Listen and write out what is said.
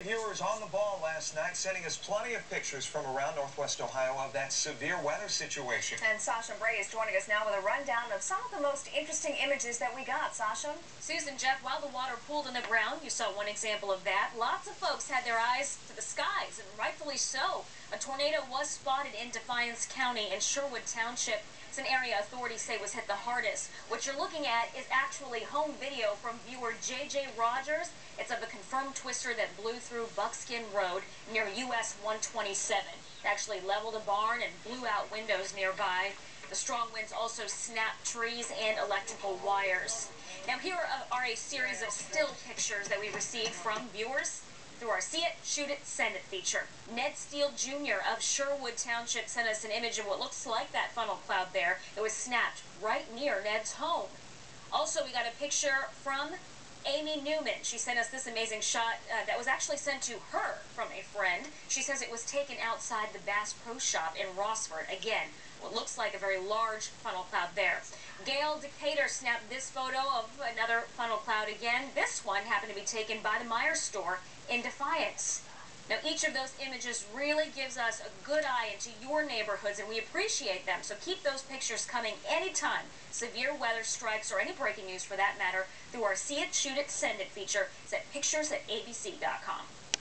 Viewers on the ball last night, sending us plenty of pictures from around Northwest Ohio of that severe weather situation. And Sasha Bray is joining us now with a rundown of some of the most interesting images that we got. Sasha? Susan, Jeff, while the water pooled in the ground, you saw one example of that. Lots of folks had their eyes to the skies, and rightfully so. A tornado was spotted in Defiance County and Sherwood Township. It's an area authorities say was hit the hardest. What you're looking at is actually home video from viewer J.J. Rogers. It's of a confirmed twister that blew through Buckskin Road near US 127. It actually leveled a barn and blew out windows nearby. The strong winds also snapped trees and electrical wires. Now here are a series of still pictures that we received from viewers through our See It, Shoot It, Send It feature. Ned Steele Jr. of Sherwood Township sent us an image of what looks like that funnel cloud there. It was snapped right near Ned's home. Also, we got a picture from Amy Newman. She sent us this amazing shot that was actually sent to her from a friend. She says it was taken outside the Bass Pro Shop in Rossford. Again, what looks like a very large funnel cloud there. Gail Decatur snapped this photo of another funnel cloud again. This one happened to be taken by the Meijer store in Defiance. Now, each of those images really gives us a good eye into your neighborhoods, and we appreciate them. So keep those pictures coming anytime severe weather strikes, or any breaking news for that matter, through our See It, Shoot It, Send It feature. It's at pictures@abc.com.